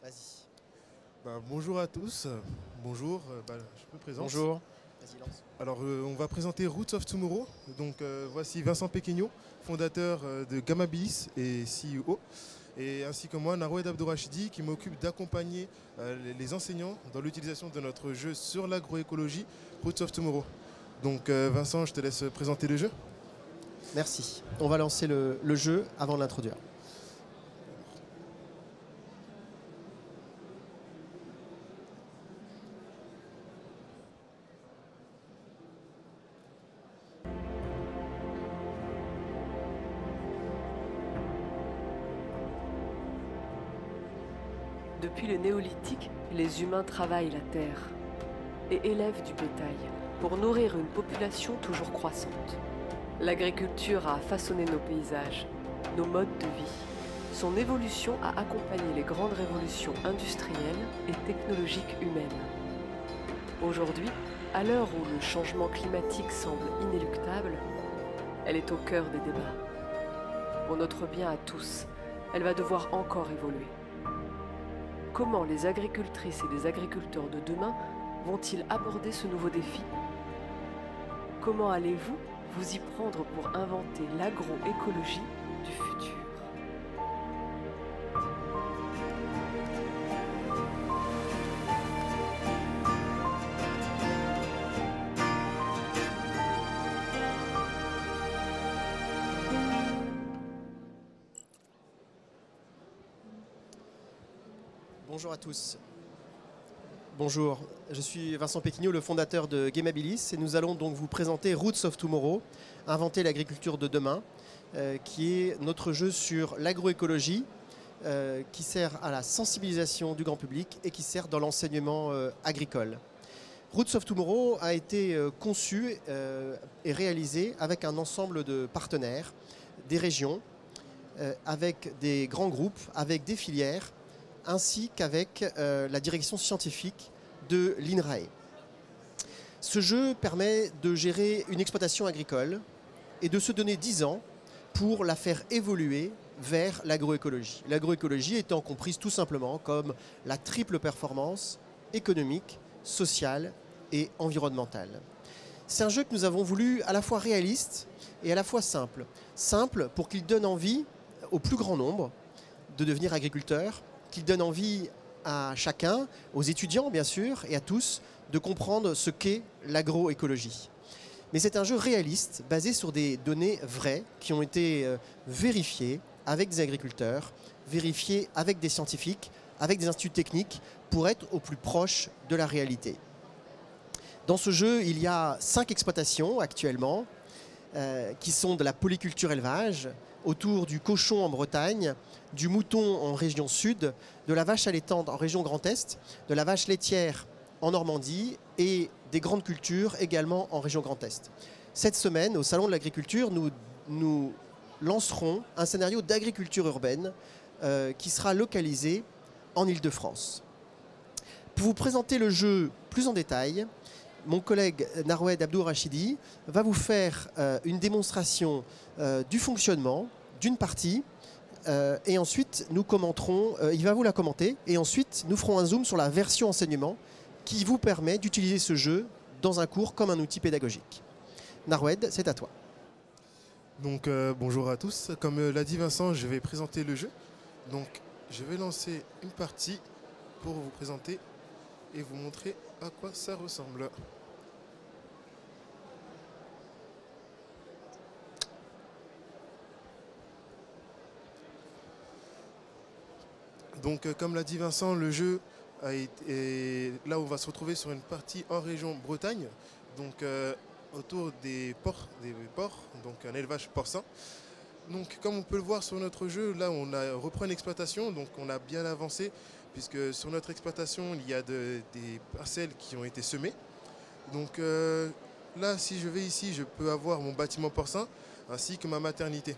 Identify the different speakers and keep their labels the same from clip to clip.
Speaker 1: Vas-y.
Speaker 2: Bonjour à tous, bonjour, je me présente.
Speaker 1: Bonjour. Vas-y, lance.
Speaker 2: Alors on va présenter Roots of Tomorrow. Donc voici Vincent Péquignot, fondateur de Gamabilis et CEO. Et ainsi que moi, Naroued Abdourachidi, qui m'occupe d'accompagner les enseignants dans l'utilisation de notre jeu sur l'agroécologie Roots of Tomorrow. Donc Vincent, je te laisse présenter le jeu.
Speaker 1: Merci. On va lancer le jeu avant de l'introduire.
Speaker 3: Depuis le néolithique, les humains travaillent la terre et élèvent du bétail pour nourrir une population toujours croissante. L'agriculture a façonné nos paysages, nos modes de vie. Son évolution a accompagné les grandes révolutions industrielles et technologiques humaines. Aujourd'hui, à l'heure où le changement climatique semble inéluctable, elle est au cœur des débats. Pour notre bien à tous, elle va devoir encore évoluer. Comment les agricultrices et les agriculteurs de demain vont-ils aborder ce nouveau défi? Comment allez-vous vous y prendre pour inventer l'agroécologie du futur?
Speaker 1: Bonjour à tous. Bonjour, je suis Vincent Péquignot, le fondateur de Gamabilis, et nous allons donc vous présenter Roots of Tomorrow, inventer l'agriculture de demain, qui est notre jeu sur l'agroécologie, qui sert à la sensibilisation du grand public et qui sert dans l'enseignement agricole. Roots of Tomorrow a été conçu et réalisé avec un ensemble de partenaires, des régions, avec des grands groupes, avec des filières, ainsi qu'avec la direction scientifique de l'INRAE. Ce jeu permet de gérer une exploitation agricole et de se donner 10 ans pour la faire évoluer vers l'agroécologie. L'agroécologie étant comprise tout simplement comme la triple performance économique, sociale et environnementale. C'est un jeu que nous avons voulu à la fois réaliste et à la fois simple. Simple pour qu'il donne envie au plus grand nombre de devenir agriculteur, qu'il donne envie à chacun, aux étudiants bien sûr, et à tous, de comprendre ce qu'est l'agroécologie. Mais c'est un jeu réaliste, basé sur des données vraies, qui ont été vérifiées avec des agriculteurs, vérifiées avec des scientifiques, avec des instituts techniques, pour être au plus proche de la réalité. Dans ce jeu, il y a 5 exploitations actuellement, qui sont de la polyculture élevage, autour du cochon en Bretagne, du mouton en région sud, de la vache allaitante en région Grand Est, de la vache laitière en Normandie et des grandes cultures également en région Grand Est. Cette semaine, au Salon de l'Agriculture, nous lancerons un scénario d'agriculture urbaine qui sera localisé en Île-de-France. Pour vous présenter le jeu plus en détail, mon collègue Naroued Abdourachidi va vous faire une démonstration du fonctionnement d'une partie et ensuite nous commenterons, il va vous la commenter et ensuite nous ferons un zoom sur la version enseignement qui vous permet d'utiliser ce jeu dans un cours comme un outil pédagogique. Naroued, c'est à toi.
Speaker 2: Donc bonjour à tous, comme l'a dit Vincent, je vais présenter le jeu. Donc je vais lancer une partie pour vous présenter et vous montrer à quoi ça ressemble. Donc comme l'a dit Vincent, le jeu est là où on va se retrouver sur une partie en région Bretagne, donc autour des porcs, donc un élevage porcin. Donc comme on peut le voir sur notre jeu, là on reprend une exploitation, donc on a bien avancé, puisque sur notre exploitation il y a des parcelles qui ont été semées. Donc là si je vais ici, je peux avoir mon bâtiment porcin ainsi que ma maternité.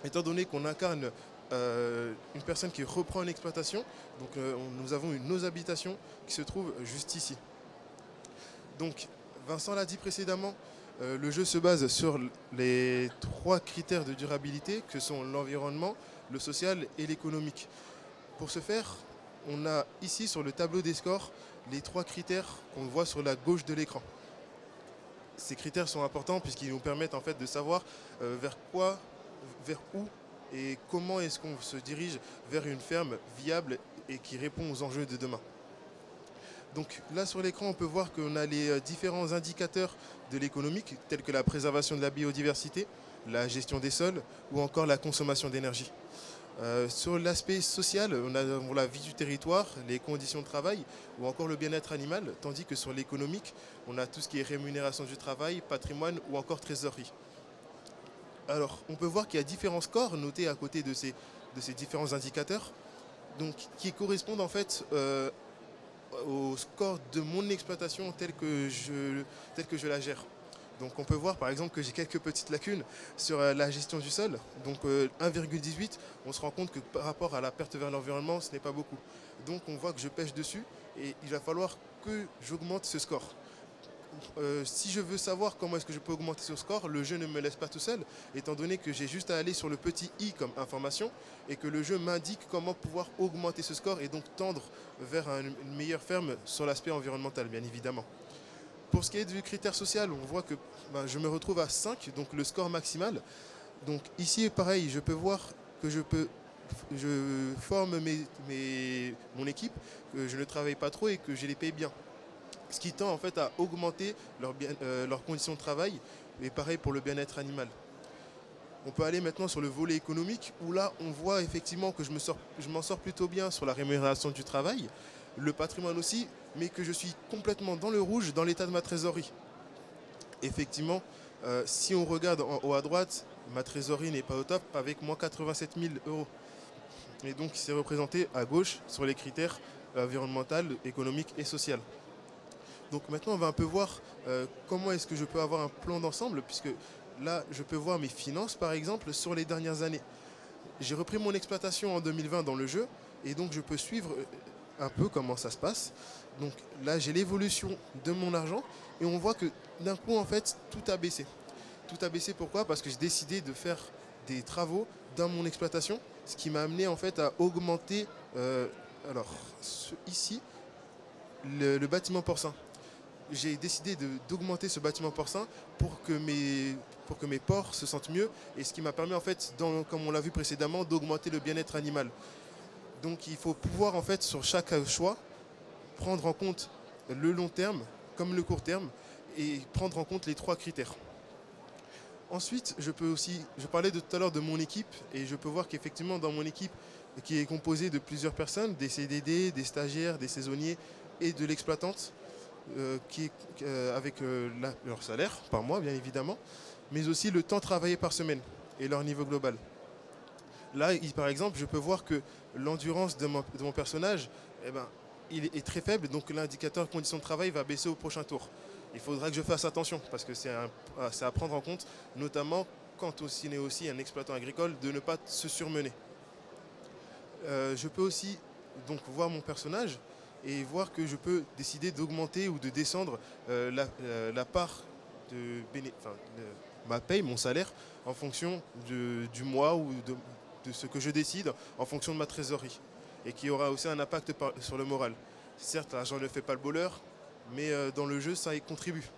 Speaker 2: Étant donné qu'on incarne une personne qui reprend une exploitation, donc nous avons nos habitations qui se trouvent juste ici. Donc Vincent l'a dit précédemment, le jeu se base sur les 3 critères de durabilité que sont l'environnement, le social et l'économique. Pour ce faire, on a ici sur le tableau des scores les 3 critères qu'on voit sur la gauche de l'écran. Ces critères sont importants puisqu'ils nous permettent en fait de savoir vers où et comment est-ce qu'on se dirige vers une ferme viable et qui répond aux enjeux de demain. Donc là sur l'écran on peut voir qu'on a les différents indicateurs de l'économique tels que la préservation de la biodiversité, la gestion des sols ou encore la consommation d'énergie. Sur l'aspect social, on a la vie du territoire, les conditions de travail ou encore le bien-être animal, tandis que sur l'économique, on a tout ce qui est rémunération du travail, patrimoine ou encore trésorerie. Alors, on peut voir qu'il y a différents scores notés à côté de ces différents indicateurs, donc, qui correspondent en fait au score de mon exploitation telle que je la gère. Donc on peut voir par exemple que j'ai quelques petites lacunes sur la gestion du sol. Donc 1,18, on se rend compte que par rapport à la perte vers l'environnement, ce n'est pas beaucoup. Donc on voit que je pêche dessus et il va falloir que j'augmente ce score. Si je veux savoir comment est-ce que je peux augmenter ce score, le jeu ne me laisse pas tout seul, étant donné que j'ai juste à aller sur le petit i comme information et que le jeu m'indique comment pouvoir augmenter ce score et donc tendre vers une meilleure ferme sur l'aspect environnemental, bien évidemment. Pour ce qui est du critère social, on voit que je me retrouve à 5, donc le score maximal. Donc ici, pareil, je peux voir que je forme mon équipe, que je ne travaille pas trop et que je les paye bien. Ce qui tend en fait à augmenter leurs conditions de travail, et pareil pour le bien-être animal. On peut aller maintenant sur le volet économique, où là on voit effectivement que je m'en sors plutôt bien sur la rémunération du travail, le patrimoine aussi, mais que je suis complètement dans le rouge dans l'état de ma trésorerie. Effectivement, si on regarde en haut à droite, ma trésorerie n'est pas au top avec moins 87 000 euros. Et donc c'est représenté à gauche sur les critères environnemental, économique et social. Donc maintenant on va un peu voir comment est-ce que je peux avoir un plan d'ensemble, puisque là je peux voir mes finances par exemple sur les dernières années. J'ai repris mon exploitation en 2020 dans le jeu et donc je peux suivre un peu comment ça se passe. Donc là j'ai l'évolution de mon argent et on voit que d'un coup en fait tout a baissé. Tout a baissé pourquoi? Parce que j'ai décidé de faire des travaux dans mon exploitation, ce qui m'a amené en fait à augmenter ici le bâtiment porcin. J'ai décidé d'augmenter ce bâtiment porcin pour que mes porcs se sentent mieux et ce qui m'a permis en fait, comme on l'a vu précédemment, d'augmenter le bien-être animal. Donc il faut pouvoir en fait sur chaque choix prendre en compte le long terme comme le court terme et prendre en compte les 3 critères. Ensuite, je parlais tout à l'heure de mon équipe et je peux voir qu'effectivement dans mon équipe qui est composée de plusieurs personnes, des CDD, des stagiaires, des saisonniers et de l'exploitante, avec leur salaire par mois bien évidemment, mais aussi le temps travaillé par semaine et leur niveau global. Là, par exemple, je peux voir que l'endurance de mon personnage, il est très faible, donc l'indicateur conditions de travail va baisser au prochain tour. Il faudra que je fasse attention, parce que c'est à prendre en compte, notamment quand on est aussi un exploitant agricole, de ne pas se surmener. Je peux aussi donc voir mon personnage et voir que je peux décider d'augmenter ou de descendre la part de ma paye, mon salaire, en fonction du mois ou de ce que je décide, en fonction de ma trésorerie. Et qui aura aussi un impact sur le moral. Certes, l'argent ne fait pas le bonheur, mais dans le jeu, ça y contribue.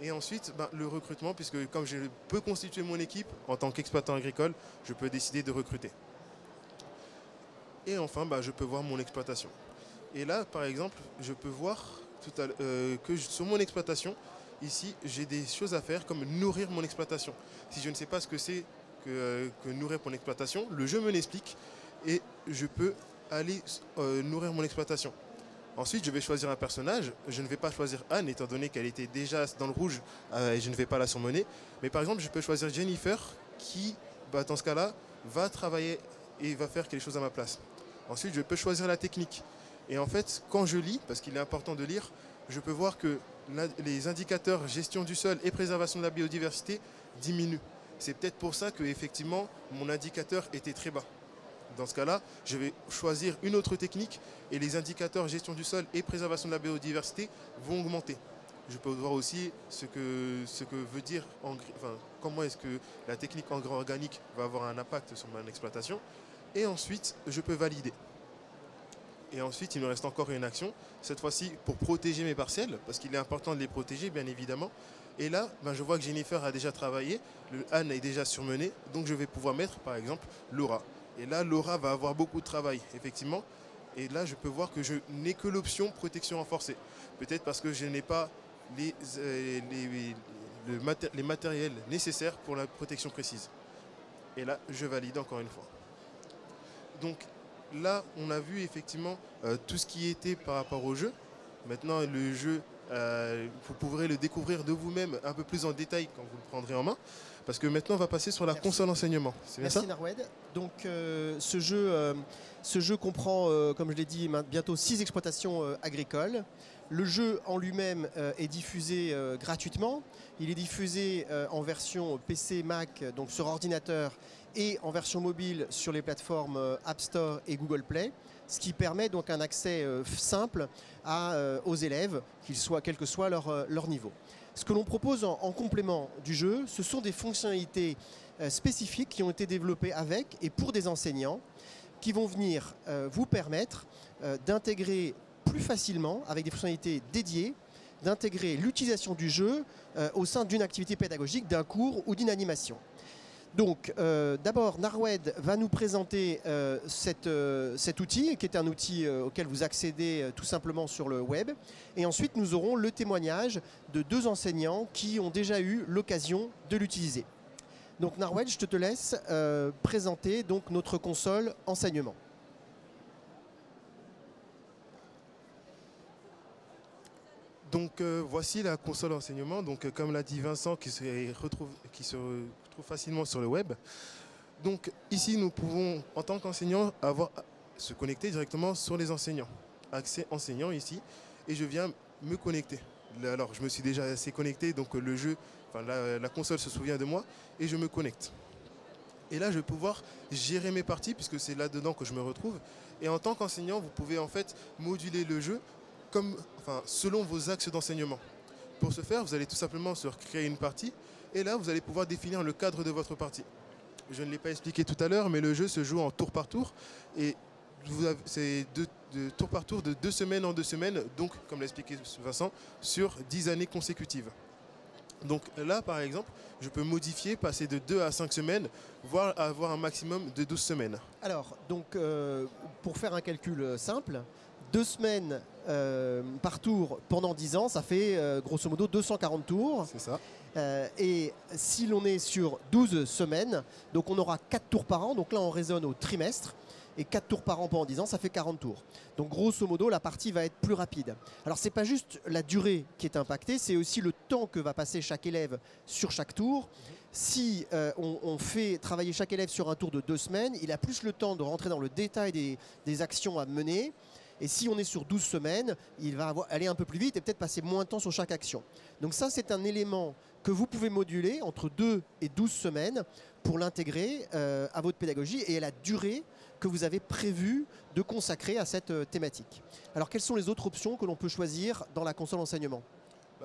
Speaker 2: Et ensuite, le recrutement, puisque comme je peux constituer mon équipe en tant qu'exploitant agricole, je peux décider de recruter. Et enfin, je peux voir mon exploitation. Et là, par exemple, je peux voir que sur mon exploitation, ici, j'ai des choses à faire comme nourrir mon exploitation. Si je ne sais pas ce que c'est que nourrir mon exploitation, le jeu me l'explique et je peux aller nourrir mon exploitation. Ensuite, je vais choisir un personnage. Je ne vais pas choisir Anne, étant donné qu'elle était déjà dans le rouge et je ne vais pas la surmener. Mais par exemple, je peux choisir Jennifer qui, dans ce cas-là, va travailler et va faire quelque chose à ma place. Ensuite, je peux choisir la technique. Et en fait, quand je lis, parce qu'il est important de lire, je peux voir que les indicateurs gestion du sol et préservation de la biodiversité diminuent. C'est peut-être pour ça que effectivement, mon indicateur était très bas. Dans ce cas-là, je vais choisir une autre technique et les indicateurs gestion du sol et préservation de la biodiversité vont augmenter. Je peux voir aussi ce que veut dire, comment est-ce que la technique engrais organique va avoir un impact sur mon exploitation. Et ensuite, je peux valider. Et ensuite, il me reste encore une action, cette fois-ci pour protéger mes parcelles, parce qu'il est important de les protéger, bien évidemment. Et là, je vois que Jennifer a déjà travaillé, le Anne est déjà surmené, donc je vais pouvoir mettre, par exemple, Laura. Et là, Laura va avoir beaucoup de travail, effectivement. Et là, je peux voir que je n'ai que l'option protection renforcée. Peut-être parce que je n'ai pas les matériels nécessaires pour la protection précise. Et là, je valide encore une fois. Donc là, on a vu effectivement tout ce qui était par rapport au jeu. Maintenant, le jeu, vous pourrez le découvrir de vous-même un peu plus en détail quand vous le prendrez en main. Parce que maintenant, on va passer sur la console enseignement.
Speaker 1: Merci Narwed. Donc ce jeu comprend, comme je l'ai dit, bientôt 6 exploitations agricoles. Le jeu en lui-même est diffusé gratuitement. Il est diffusé en version PC, Mac, donc sur ordinateur, et en version mobile sur les plateformes App Store et Google Play, ce qui permet donc un accès simple aux élèves, quel que soit leur niveau. Ce que l'on propose en complément du jeu, ce sont des fonctionnalités spécifiques qui ont été développées avec et pour des enseignants, qui vont venir vous permettre d'intégrer plus facilement, avec des fonctionnalités dédiées, d'intégrer l'utilisation du jeu au sein d'une activité pédagogique, d'un cours ou d'une animation. Donc, d'abord, Narwed va nous présenter cet outil, qui est un outil auquel vous accédez tout simplement sur le web. Et ensuite, nous aurons le témoignage de 2 enseignants qui ont déjà eu l'occasion de l'utiliser. Donc, Narwed, je te laisse présenter donc, notre console enseignement.
Speaker 2: Donc voici la console enseignement, donc comme l'a dit Vincent, qui se retrouve facilement sur le web. Donc ici nous pouvons en tant qu'enseignants se connecter directement sur les enseignants. Accès enseignant ici, et je viens me connecter. Alors je me suis déjà assez connecté, donc le jeu, la console se souvient de moi et je me connecte. Et là je vais pouvoir gérer mes parties puisque c'est là-dedans que je me retrouve. Et en tant qu'enseignant, vous pouvez en fait moduler le jeu selon vos axes d'enseignement. Pour ce faire, vous allez tout simplement créer une partie et là, vous allez pouvoir définir le cadre de votre partie. Je ne l'ai pas expliqué tout à l'heure, mais le jeu se joue en tour par tour et c'est tour par tour de 2 semaines en 2 semaines, donc, comme l'a expliqué Vincent, sur 10 années consécutives. Donc là, par exemple, je peux modifier, passer de 2 à 5 semaines, voire avoir un maximum de 12 semaines.
Speaker 1: Alors, donc, pour faire un calcul simple, 2 semaines par tour pendant 10 ans, ça fait grosso modo 240 tours.
Speaker 2: C'est ça.
Speaker 1: Et si l'on est sur 12 semaines, donc on aura 4 tours par an. Donc là, on raisonne au trimestre. Et 4 tours par an pendant 10 ans, ça fait 40 tours. Donc grosso modo, la partie va être plus rapide. Alors, ce n'est pas juste la durée qui est impactée, c'est aussi le temps que va passer chaque élève sur chaque tour. Si on fait travailler chaque élève sur un tour de 2 semaines, il a plus le temps de rentrer dans le détail des actions à mener. Et si on est sur 12 semaines, il va aller un peu plus vite et peut-être passer moins de temps sur chaque action. Donc ça, c'est un élément que vous pouvez moduler entre 2 et 12 semaines pour l'intégrer à votre pédagogie et à la durée que vous avez prévu de consacrer à cette thématique. Alors, quelles sont les autres options que l'on peut choisir dans la console enseignement ?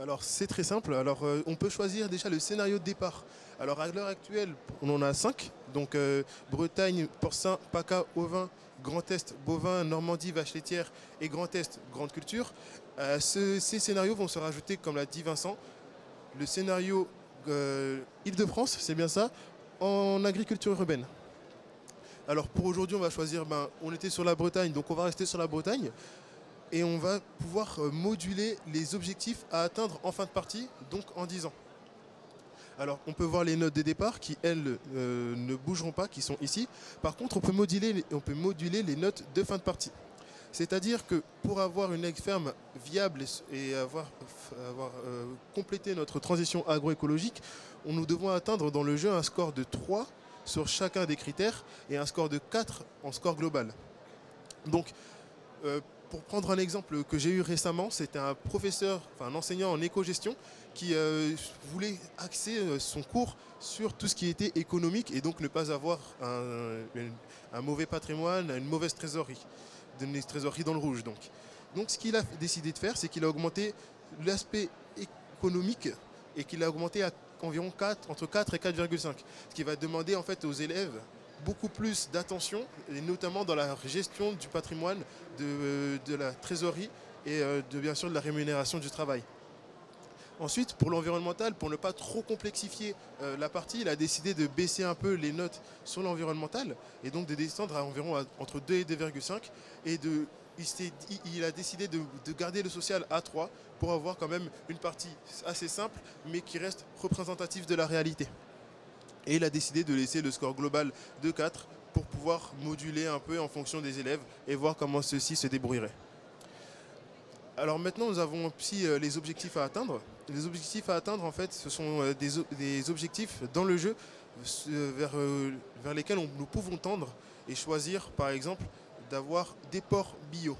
Speaker 2: Alors, c'est très simple. Alors, on peut choisir déjà le scénario de départ. Alors, à l'heure actuelle, on en a 5. Donc, Bretagne, porcin, PACA, ovin, Grand Est, bovin, Normandie, vache laitière et Grand Est, grande culture. Ces scénarios vont se rajouter, comme l'a dit Vincent, le scénario Île-de-France, c'est bien ça, en agriculture urbaine. Alors pour aujourd'hui, on va choisir, on était sur la Bretagne, donc on va rester sur la Bretagne et on va pouvoir moduler les objectifs à atteindre en fin de partie, donc en 10 ans. Alors on peut voir les notes de départ qui, elles, ne bougeront pas, qui sont ici. Par contre, on peut moduler les notes de fin de partie. C'est-à-dire que pour avoir une ferme viable et avoir complété notre transition agroécologique, nous devons atteindre dans le jeu un score de 3 sur chacun des critères et un score de 4 en score global. Donc, pour prendre un exemple que j'ai eu récemment, c'était un professeur, un enseignant en éco-gestion qui voulait axer son cours sur tout ce qui était économique et donc ne pas avoir un mauvais patrimoine, une mauvaise trésorerie, une trésorerie dans le rouge. Donc ce qu'il a décidé de faire, c'est qu'il a augmenté l'aspect économique et qu'il a augmenté à environ entre 4 et 4,5. Ce qui va demander en fait aux élèves beaucoup plus d'attention, et notamment dans la gestion du patrimoine, de la trésorerie et bien sûr de la rémunération du travail. Ensuite, pour l'environnemental, pour ne pas trop complexifier la partie, il a décidé de baisser un peu les notes sur l'environnemental et donc de descendre à environ entre 2 et 2,5 et il a décidé de garder le social à 3 pour avoir quand même une partie assez simple mais qui reste représentative de la réalité. Et il a décidé de laisser le score global de 4 pour pouvoir moduler un peu en fonction des élèves et voir comment ceux-ci se débrouilleraient. Alors maintenant, nous avons aussi les objectifs à atteindre. Les objectifs à atteindre, en fait, ce sont des objectifs dans le jeu vers lesquels nous pouvons tendre et choisir, par exemple, d'avoir des ports bio.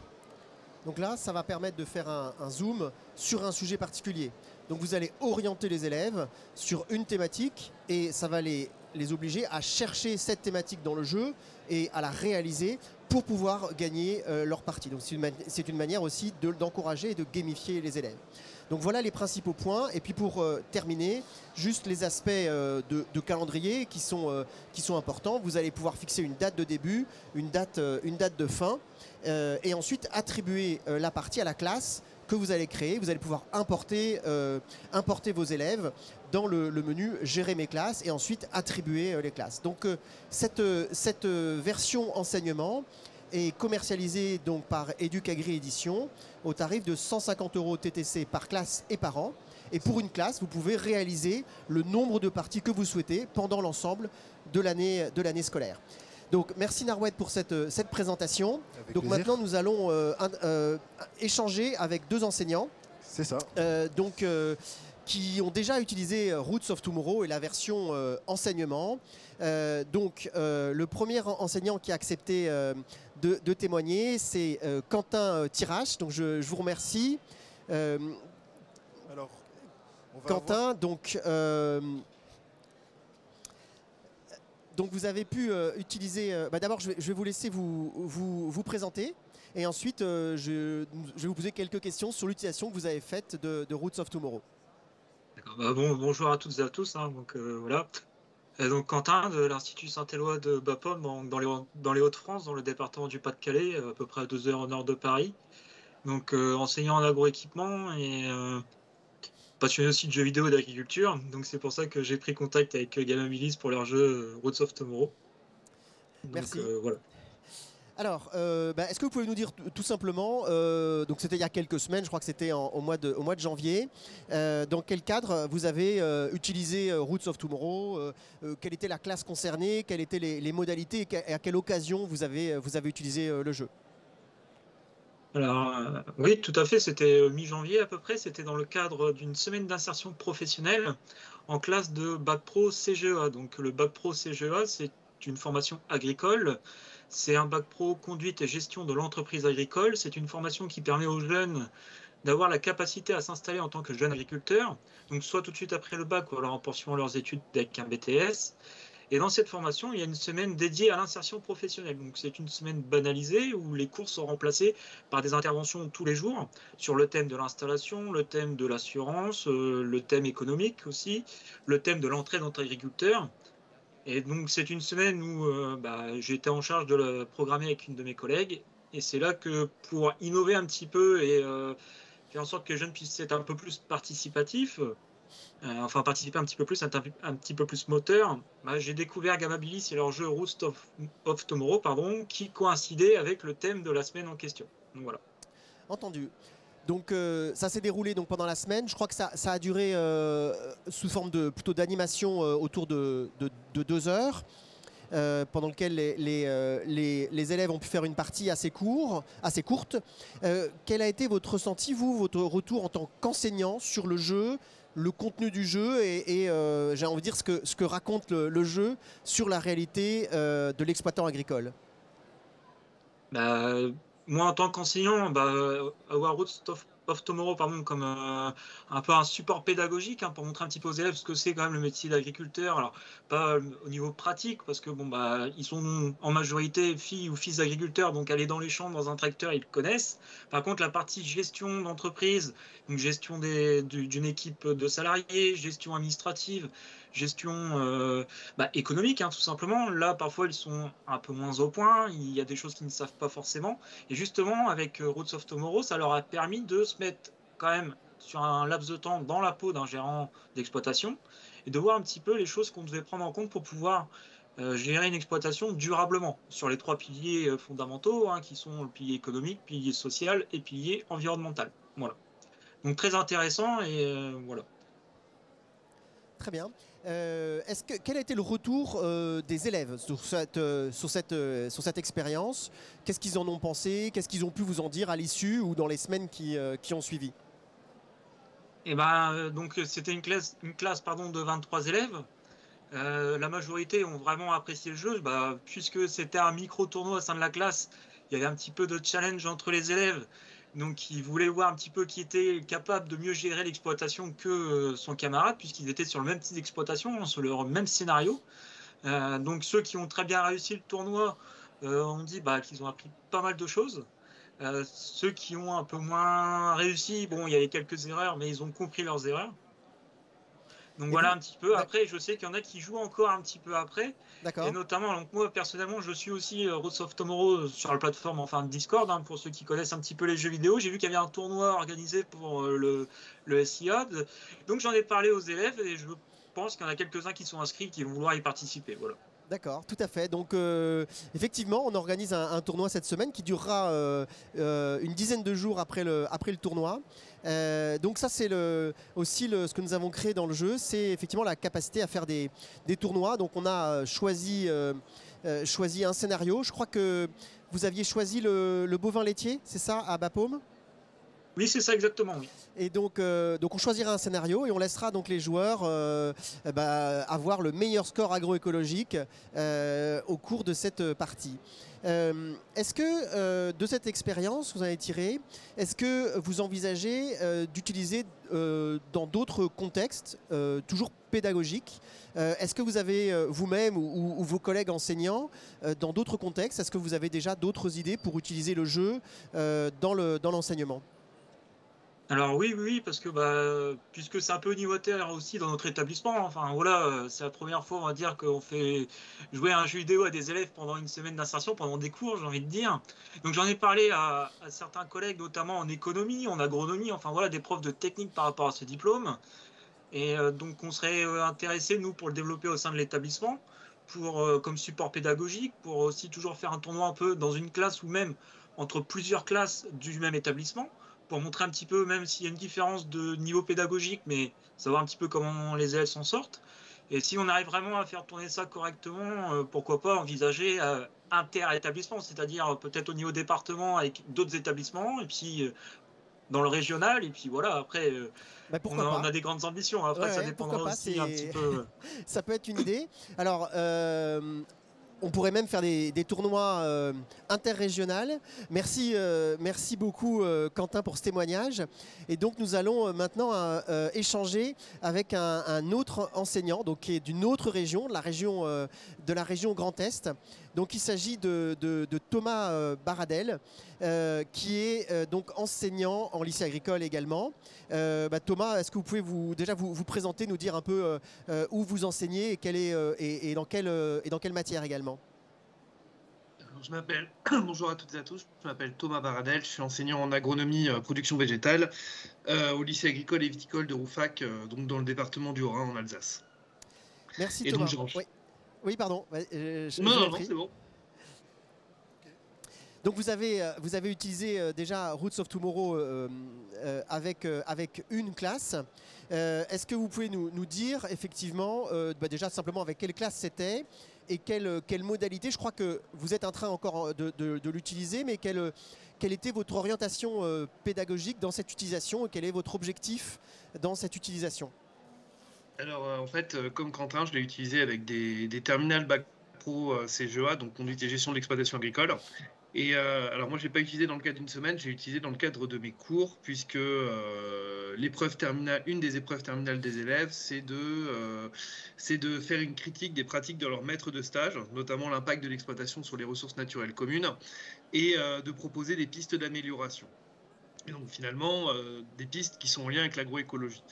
Speaker 1: Donc là, ça va permettre de faire un zoom sur un sujet particulier. Donc vous allez orienter les élèves sur une thématique et ça va les obliger à chercher cette thématique dans le jeu et à la réaliser pour pouvoir gagner leur partie. Donc c'est une manière aussi d'encourager et de gamifier les élèves. Donc voilà les principaux points. Et puis pour terminer, juste les aspects de calendrier qui sont importants. Vous allez pouvoir fixer une date de début, une date de fin et ensuite attribuer la partie à la classe que vous allez créer. Vous allez pouvoir importer vos élèves dans le menu Gérer mes classes et ensuite attribuer les classes. Donc cette version enseignement est commercialisée donc par Educagri Édition au tarif de 150 € TTC par classe et par an. Et pour une classe, vous pouvez réaliser le nombre de parties que vous souhaitez pendant l'ensemble de l'année scolaire. Donc merci Narwed pour cette présentation.
Speaker 2: Avec
Speaker 1: donc
Speaker 2: plaisir.
Speaker 1: maintenant nous allons échanger avec deux enseignants.
Speaker 2: C'est ça.
Speaker 1: Qui ont déjà utilisé Roots of Tomorrow et la version enseignement. Le premier enseignant qui a accepté de témoigner, c'est Quentin Tirache. Donc je vous remercie.
Speaker 2: Alors, on va
Speaker 1: Quentin, donc vous avez pu utiliser... D'abord, je vais vous laisser vous présenter. Et ensuite, je vais vous poser quelques questions sur l'utilisation que vous avez faite de Roots of Tomorrow.
Speaker 4: Bonjour à toutes et à tous. Voilà. Donc Quentin de l'Institut Saint-Éloi de Bapaume dans les Hauts-de-France, dans le département du Pas-de-Calais, à peu près à 2 heures au nord de Paris. Donc enseignant en agroéquipement et passionné aussi de jeux vidéo et d'agriculture. Donc c'est pour ça que j'ai pris contact avec Gamabilis pour leur jeu Roots of Tomorrow. Donc,
Speaker 1: merci.
Speaker 4: Voilà.
Speaker 1: Alors, est-ce que vous pouvez nous dire tout simplement, donc c'était il y a quelques semaines, je crois que c'était au mois de janvier, dans quel cadre vous avez utilisé Roots of Tomorrow, quelle était la classe concernée, quelles étaient les modalités et à quelle occasion vous avez utilisé le jeu?
Speaker 4: Alors, oui, tout à fait, c'était mi-janvier à peu près, c'était dans le cadre d'une semaine d'insertion professionnelle en classe de Bac Pro CGEA. Donc le Bac Pro CGEA, c'est une formation agricole. C'est un bac pro conduite et gestion de l'entreprise agricole. C'est une formation qui permet aux jeunes d'avoir la capacité à s'installer en tant que jeunes agriculteurs, donc soit tout de suite après le bac ou alors en poursuivant leurs études avec un BTS. Et dans cette formation, il y a une semaine dédiée à l'insertion professionnelle. Donc c'est une semaine banalisée où les cours sont remplacés par des interventions tous les jours sur le thème de l'installation, le thème de l'assurance, le thème économique aussi, le thème de l'entrée dans agriculteur. Et donc c'est une semaine où j'ai été en charge de la programmer avec une de mes collègues. Et c'est là que pour innover un petit peu et faire en sorte que les jeunes puissent être un peu plus participatifs, participer un petit peu plus, être un petit peu plus moteur, j'ai découvert Gamabilis et leur jeu Roots of Tomorrow, qui coïncidait avec le thème de la semaine en question. Donc voilà.
Speaker 1: Entendu. Donc ça s'est déroulé donc, pendant la semaine. Je crois que ça a duré sous forme plutôt d'animation autour de 2 heures, pendant lequel les élèves ont pu faire une partie assez courte. Quel a été votre ressenti, votre retour en tant qu'enseignant sur le jeu, le contenu du jeu et j'ai envie de dire ce que raconte le jeu sur la réalité de l'exploitant agricole?
Speaker 4: Moi, en tant qu'enseignant, avoir Roots of Tomorrow comme un peu un support pédagogique pour montrer un petit peu aux élèves ce que c'est quand même le métier d'agriculteur. Alors, pas au niveau pratique, parce que ils sont en majorité filles ou fils d'agriculteurs, donc aller dans les champs, dans un tracteur, ils le connaissent. Par contre, la partie gestion d'entreprise, donc gestion d'une équipe de salariés, gestion administrative, gestion économique, hein, tout simplement. Là, parfois, ils sont un peu moins au point, il y a des choses qu'ils ne savent pas forcément. Et justement, avec Roots of Tomorrow, ça leur a permis de se mettre quand même sur un laps de temps dans la peau d'un gérant d'exploitation et de voir un petit peu les choses qu'on devait prendre en compte pour pouvoir gérer une exploitation durablement sur les 3 piliers fondamentaux, hein, qui sont le pilier économique, pilier social et pilier environnemental. Voilà. Donc très intéressant et voilà.
Speaker 1: Très bien. Quel a été le retour des élèves sur cette expérience? Qu'est-ce qu'ils en ont pensé? Qu'est-ce qu'ils ont pu vous en dire à l'issue ou dans les semaines qui ont suivi?
Speaker 4: Et donc c'était une classe de 23 élèves. La majorité ont vraiment apprécié le jeu, puisque c'était un micro-tournoi au sein de la classe. Il y avait un petit peu de challenge entre les élèves, donc ils voulaient voir un petit peu qui était capable de mieux gérer l'exploitation que son camarade, puisqu'ils étaient sur le même type d'exploitation, sur le même scénario. Donc ceux qui ont très bien réussi le tournoi ont dit qu'ils ont appris pas mal de choses. Ceux qui ont un peu moins réussi, bon, il y avait quelques erreurs, mais ils ont compris leurs erreurs. Donc voilà un petit peu. Après, je sais qu'il y en a qui jouent encore un petit peu après. Et notamment, donc moi personnellement, je suis aussi Roots of Tomorrow sur la plateforme Discord, hein, pour ceux qui connaissent un petit peu les jeux vidéo. J'ai vu qu'il y avait un tournoi organisé pour le SIA. Donc j'en ai parlé aux élèves et je pense qu'il y en a quelques-uns qui sont inscrits qui vont vouloir y participer. Voilà.
Speaker 1: D'accord, tout à fait. Donc effectivement, on organise un tournoi cette semaine qui durera une dizaine de jours après le tournoi. Donc ça, c'est aussi ce que nous avons créé dans le jeu, c'est effectivement la capacité à faire des tournois. Donc on a choisi un scénario. Je crois que vous aviez choisi le bovin laitier, c'est ça, à Bapaume?
Speaker 4: Oui, c'est ça exactement, oui.
Speaker 1: Et donc on choisira un scénario et on laissera donc les joueurs avoir le meilleur score agroécologique au cours de cette partie. Est-ce que de cette expérience que vous avez tirée, est-ce que vous envisagez d'utiliser dans d'autres contextes, toujours pédagogiques, est-ce que vous avez vous-même ou vos collègues enseignants, dans d'autres contextes, est-ce que vous avez déjà d'autres idées pour utiliser le jeu dans l'enseignement ?
Speaker 4: Alors oui, parce que puisque c'est un peu novateur aussi dans notre établissement, enfin voilà, c'est la première fois, on va dire, qu'on fait jouer un jeu vidéo à des élèves pendant une semaine d'insertion, pendant des cours, j'ai envie de dire. Donc j'en ai parlé à certains collègues, notamment en économie, en agronomie, enfin voilà, des profs de technique par rapport à ce diplôme. Et donc on serait intéressés, nous, pour le développer au sein de l'établissement, comme support pédagogique, pour aussi toujours faire un tournoi un peu dans une classe ou même entre plusieurs classes du même établissement, pour montrer un petit peu, même s'il y a une différence de niveau pédagogique, mais savoir un petit peu comment les élèves s'en sortent. Et si on arrive vraiment à faire tourner ça correctement, pourquoi pas envisager inter-établissement, c'est-à-dire peut-être au niveau département avec d'autres établissements, et puis dans le régional, et puis voilà, après, on a des grandes ambitions. Après, ça dépendra aussi un petit peu.
Speaker 1: Ça peut être une idée. Alors, on pourrait même faire des tournois interrégionales. Merci beaucoup Quentin pour ce témoignage. Et donc nous allons maintenant échanger avec un autre enseignant, donc qui est d'une autre région, de la région Grand Est. Donc il s'agit de Thomas Baradel, qui est donc enseignant en lycée agricole également. Thomas, est-ce que vous pouvez vous présenter, nous dire un peu où vous enseignez et dans quelle matière également?
Speaker 5: Bonjour à toutes et à tous, je m'appelle Thomas Baradel, je suis enseignant en agronomie production végétale au lycée agricole et viticole de Rouffach, donc dans le département du Haut-Rhin en Alsace.
Speaker 1: Merci Thomas. Oui, pardon.
Speaker 5: Non, c'est bon.
Speaker 1: Donc vous avez utilisé déjà Roots of Tomorrow avec une classe. Est-ce que vous pouvez nous dire effectivement déjà simplement avec quelle classe c'était et quelle modalité? Je crois que vous êtes en train encore de l'utiliser, mais quelle était votre orientation pédagogique dans cette utilisation et quel est votre objectif dans cette utilisation?
Speaker 5: Alors en fait, comme Quentin, je l'ai utilisé avec des terminales Bac Pro CGEA, donc conduite et gestion de l'exploitation agricole. Et alors moi, je ne l'ai pas utilisé dans le cadre d'une semaine, j'ai utilisé dans le cadre de mes cours, puisque une des épreuves terminales des élèves, c'est de faire une critique des pratiques de leur maître de stage, notamment l'impact de l'exploitation sur les ressources naturelles communes, et de proposer des pistes d'amélioration. Et donc finalement, des pistes qui sont en lien avec l'agroécologie.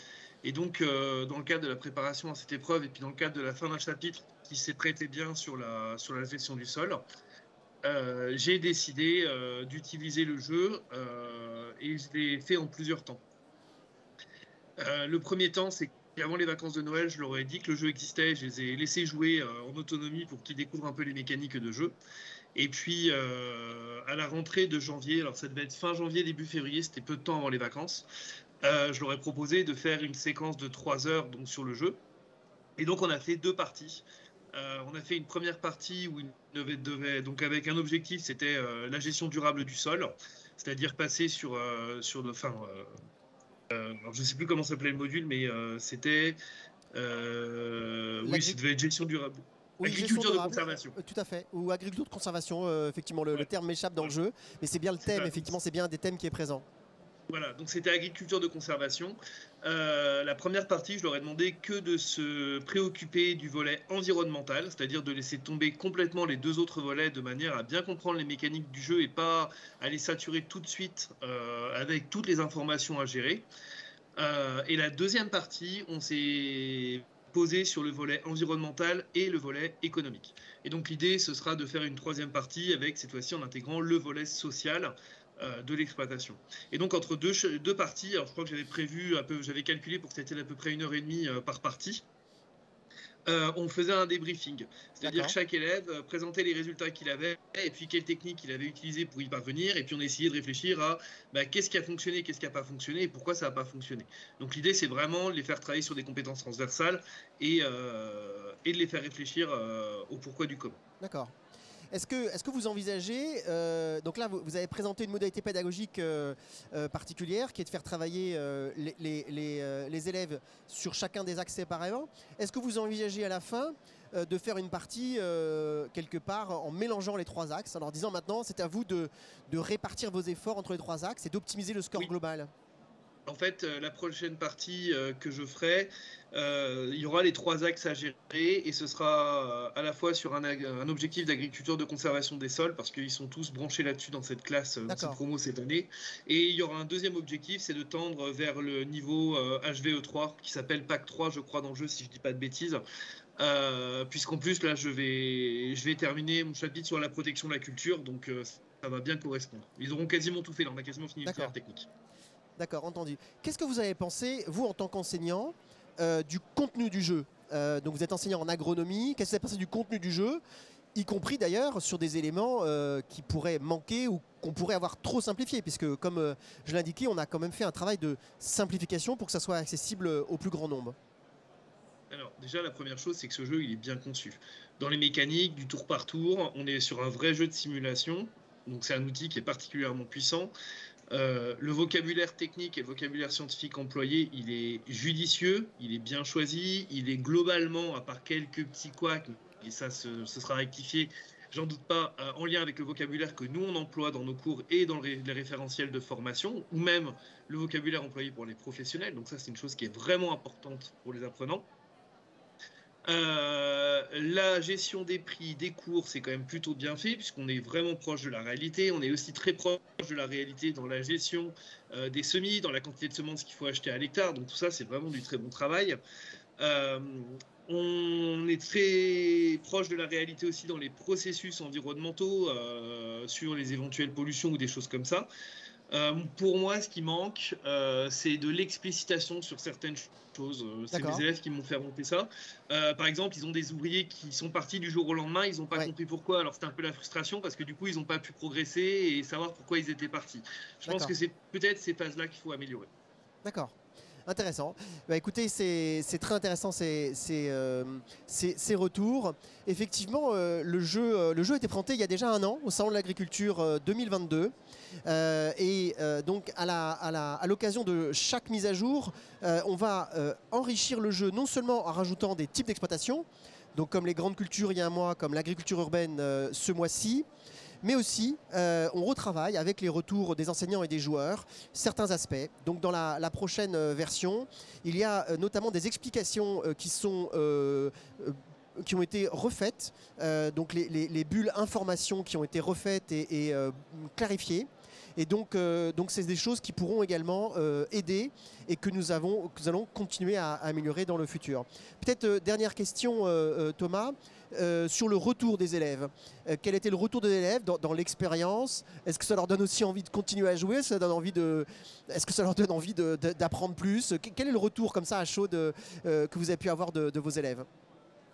Speaker 5: Et donc, dans le cadre de la préparation à cette épreuve, et puis dans le cadre de la fin d'un chapitre qui s'est traité bien sur la gestion du sol, j'ai décidé d'utiliser le jeu et je l'ai fait en plusieurs temps. Le premier temps, c'est qu'avant les vacances de Noël, je leur ai dit que le jeu existait, je les ai laissés jouer en autonomie pour qu'ils découvrent un peu les mécaniques de jeu. Et puis, à la rentrée de janvier, alors ça devait être fin janvier, début février, c'était peu de temps avant les vacances, je leur ai proposé de faire une séquence de 3 heures donc, sur le jeu. Et donc, on a fait 2 parties. On a fait une première partie où donc avec un objectif, c'était la gestion durable du sol, c'est-à-dire passer sur alors je ne sais plus comment s'appelait le module, mais c'était oui, ça devait être gestion durable.
Speaker 1: Oui,
Speaker 5: agriculture de conservation.
Speaker 1: Tout à fait, ou agriculture de conservation, effectivement, le terme m'échappe dans le jeu, mais c'est bien le thème, effectivement, c'est bien un des thèmes qui est présent.
Speaker 5: Voilà, donc c'était agriculture de conservation. La première partie, je leur ai demandé que de se préoccuper du volet environnemental, c'est-à-dire de laisser tomber complètement les 2 autres volets de manière à bien comprendre les mécaniques du jeu et pas à les saturer tout de suite avec toutes les informations à gérer. Et la deuxième partie, on s'est posé sur le volet environnemental et le volet économique. Et donc l'idée, ce sera de faire une 3e partie avec cette fois-ci en intégrant le volet social de l'exploitation. Et donc entre deux parties, alors je crois que j'avais calculé pour que c'était à peu près 1h30 par partie, on faisait un débriefing. C'est-à-dire que chaque élève présentait les résultats qu'il avait et puis quelle technique il avait utilisé pour y parvenir. Et puis on essayait de réfléchir à qu'est-ce qui a fonctionné, qu'est-ce qui n'a pas fonctionné et pourquoi ça n'a pas fonctionné. Donc l'idée, c'est vraiment de les faire travailler sur des compétences transversales et de les faire réfléchir au pourquoi du comment.
Speaker 1: D'accord. Est-ce que vous envisagez, donc là vous avez présenté une modalité pédagogique particulière qui est de faire travailler les élèves sur chacun des axes séparément. Est-ce que vous envisagez à la fin de faire une partie quelque part en mélangeant les 3 axes, en leur disant maintenant c'est à vous de répartir vos efforts entre les 3 axes et d'optimiser le score global?
Speaker 5: En fait, la prochaine partie que je ferai, il y aura les 3 axes à gérer et ce sera à la fois sur un objectif d'agriculture de conservation des sols parce qu'ils sont tous branchés là-dessus dans cette classe, dans cette promo cette année. Et il y aura un deuxième objectif, c'est de tendre vers le niveau HVE3 qui s'appelle PAC 3, je crois, dans le jeu, si je ne dis pas de bêtises. Puisqu'en plus, là, je vais terminer mon chapitre sur la protection de la culture, donc ça va bien correspondre. Ils auront quasiment tout fait, là, on a quasiment fini l'itinéraire technique.
Speaker 1: D'accord, entendu. Qu'est-ce que vous avez pensé, vous, en tant qu'enseignant, du contenu du jeu? Donc vous êtes enseignant en agronomie. Qu'est-ce que vous avez pensé du contenu du jeu, y compris d'ailleurs sur des éléments qui pourraient manquer ou qu'on pourrait avoir trop simplifié, puisque comme je l'indiquais, on a quand même fait un travail de simplification pour que ça soit accessible au plus grand nombre.
Speaker 5: Alors déjà, la première chose, c'est que ce jeu, il est bien conçu. Dans les mécaniques, du tour par tour, on est sur un vrai jeu de simulation. Donc c'est un outil qui est particulièrement puissant. Le vocabulaire technique et le vocabulaire scientifique employé, il est judicieux, il est bien choisi, il est globalement, à part quelques petits couacs, et ça ce sera rectifié, j'en doute pas, en lien avec le vocabulaire que nous on emploie dans nos cours et dans les référentiels de formation, ou même le vocabulaire employé pour les professionnels. Donc ça, c'est une chose qui est vraiment importante pour les apprenants. La gestion des prix, des cours, c'est quand même plutôt bien fait puisqu'on est vraiment proche de la réalité. On est aussi très proche de la réalité dans la gestion des semis, dans la quantité de semences qu'il faut acheter à l'hectare. Donc tout ça, c'est vraiment du très bon travail. On est très proche de la réalité aussi dans les processus environnementaux, sur les éventuelles pollutions ou des choses comme ça. Pour moi, ce qui manque, c'est de l'explicitation sur certaines choses. C'est mes élèves qui m'ont fait remonter ça. Par exemple, ils ont des ouvriers qui sont partis du jour au lendemain, ils n'ont pas compris pourquoi. Alors c'est un peu la frustration parce que du coup, ils n'ont pas pu progresser et savoir pourquoi ils étaient partis. Je pense que c'est peut-être ces phases-là qu'il faut améliorer.
Speaker 1: D'accord. Intéressant. Bah, écoutez, c'est très intéressant ces retours. Effectivement, le jeu a été présenté il y a déjà 1 an au Salon de l'Agriculture 2022. Donc à l'occasion de chaque mise à jour, on va enrichir le jeu non seulement en rajoutant des types d'exploitation, donc comme les grandes cultures il y a un mois, comme l'agriculture urbaine ce mois-ci, mais aussi on retravaille avec les retours des enseignants et des joueurs certains aspects. Donc dans la prochaine version, il y a notamment des explications qui sont qui ont été refaites, donc les bulles informations qui ont été refaites et clarifiées. Et donc c'est des choses qui pourront également aider et que nous allons continuer à améliorer dans le futur. Peut-être dernière question, Thomas, sur le retour des élèves. Quel était le retour des élèves dans l'expérience? Est-ce que ça leur donne aussi envie de continuer à jouer? Est-ce que ça leur donne envie d'apprendre plus? Quel est le retour comme ça à chaud que vous avez pu avoir de vos élèves?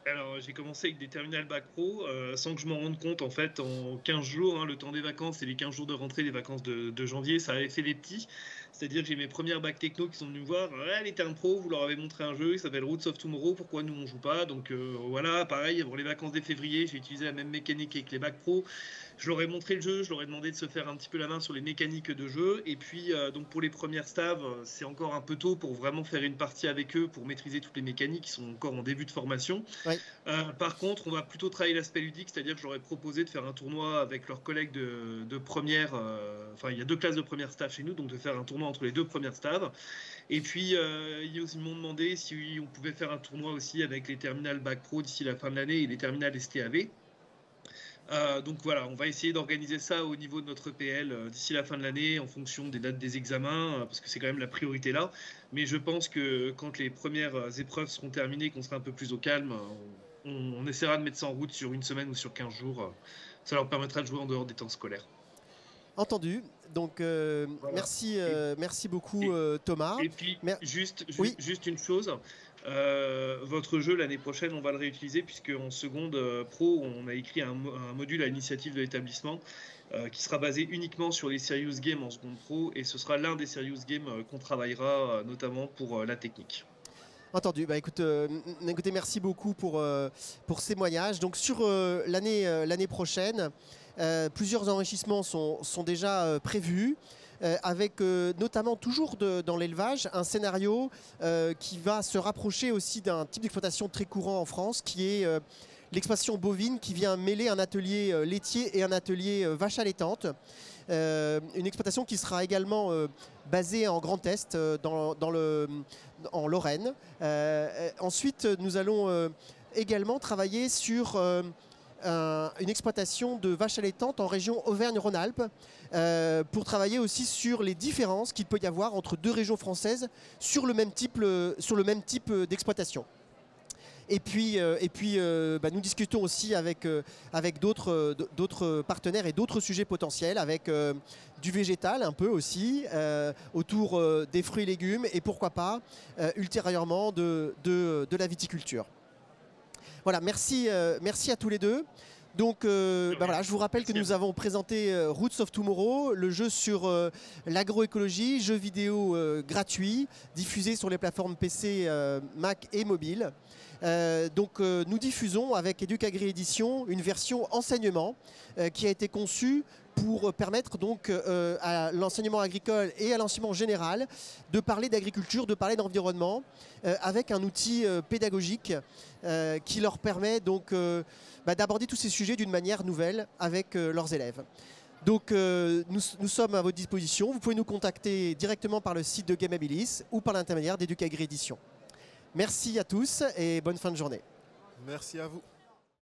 Speaker 5: Alors, j'ai commencé avec des terminales bac pro sans que je m'en rende compte. En fait, en 15 jours, le temps des vacances et les 15 jours de rentrée des vacances de janvier, ça avait fait les petits. C'est-à-dire que j'ai mes premières bacs techno qui sont venus me voir. Les termes pro, vous leur avez montré un jeu, il s'appelle Roots of Tomorrow, pourquoi nous on joue pas? Donc voilà, pareil, pour les vacances de février, j'ai utilisé la même mécanique avec les bacs pro. Je leur ai montré le jeu, je leur ai demandé de se faire un petit peu la main sur les mécaniques de jeu. Et puis, donc pour les premières staves, c'est encore un peu tôt pour vraiment faire une partie avec eux, pour maîtriser toutes les mécaniques qui sont encore en début de formation.
Speaker 1: Oui.
Speaker 5: Par contre, on va plutôt travailler l'aspect ludique, c'est-à-dire que je leur ai proposé de faire un tournoi avec leurs collègues de première. Enfin, il y a 2 classes de première staff chez nous, donc de faire un tournoi entre les 2 premières staves. Et puis, ils m'ont demandé si on pouvait faire un tournoi aussi avec les terminales bac pro d'ici la fin de l'année et les terminales STAV. Donc voilà, on va essayer d'organiser ça au niveau de notre EPL d'ici la fin de l'année en fonction des dates des examens, parce que c'est quand même la priorité là. Mais je pense que quand les premières épreuves seront terminées, qu'on sera un peu plus au calme, on essaiera de mettre ça en route sur une semaine ou sur 15 jours. Ça leur permettra de jouer en dehors des temps scolaires.
Speaker 1: Entendu. Donc voilà. Merci beaucoup Thomas.
Speaker 5: Et puis juste une chose, votre jeu l'année prochaine on va le réutiliser puisque en seconde pro on a écrit un module à l'initiative de l'établissement qui sera basé uniquement sur les serious games en seconde pro et ce sera l'un des serious games qu'on travaillera notamment pour la technique.
Speaker 1: Entendu. Bah, écoutez, merci beaucoup pour ces témoignages. Donc sur l'année prochaine, plusieurs enrichissements sont déjà prévus, avec notamment toujours dans l'élevage, un scénario qui va se rapprocher aussi d'un type d'exploitation très courant en France, qui est l'exploitation bovine, qui vient mêler un atelier laitier et un atelier vache allaitante. Une exploitation qui sera également basée en Grand Est, en Lorraine. Ensuite, nous allons également travailler sur une exploitation de vaches allaitantes en région Auvergne-Rhône-Alpes pour travailler aussi sur les différences qu'il peut y avoir entre 2 régions françaises sur le même type d'exploitation. Et puis nous discutons aussi avec d'autres partenaires et d'autres sujets potentiels, avec du végétal un peu aussi, autour des fruits et légumes et pourquoi pas ultérieurement de la viticulture. Voilà, merci à tous les deux. Donc voilà, je vous rappelle que nous avons présenté Roots of Tomorrow, le jeu sur l'agroécologie, jeu vidéo gratuit, diffusé sur les plateformes PC, Mac et mobile. Nous diffusons avec Educagri Édition une version enseignement qui a été conçue pour permettre donc à l'enseignement agricole et à l'enseignement général de parler d'agriculture, de parler d'environnement avec un outil pédagogique qui leur permet donc d'aborder tous ces sujets d'une manière nouvelle avec leurs élèves. Donc nous sommes à votre disposition. Vous pouvez nous contacter directement par le site de Gamabilis ou par l'intermédiaire d'Educagri Édition. Merci à tous et bonne fin de journée.
Speaker 2: Merci à vous.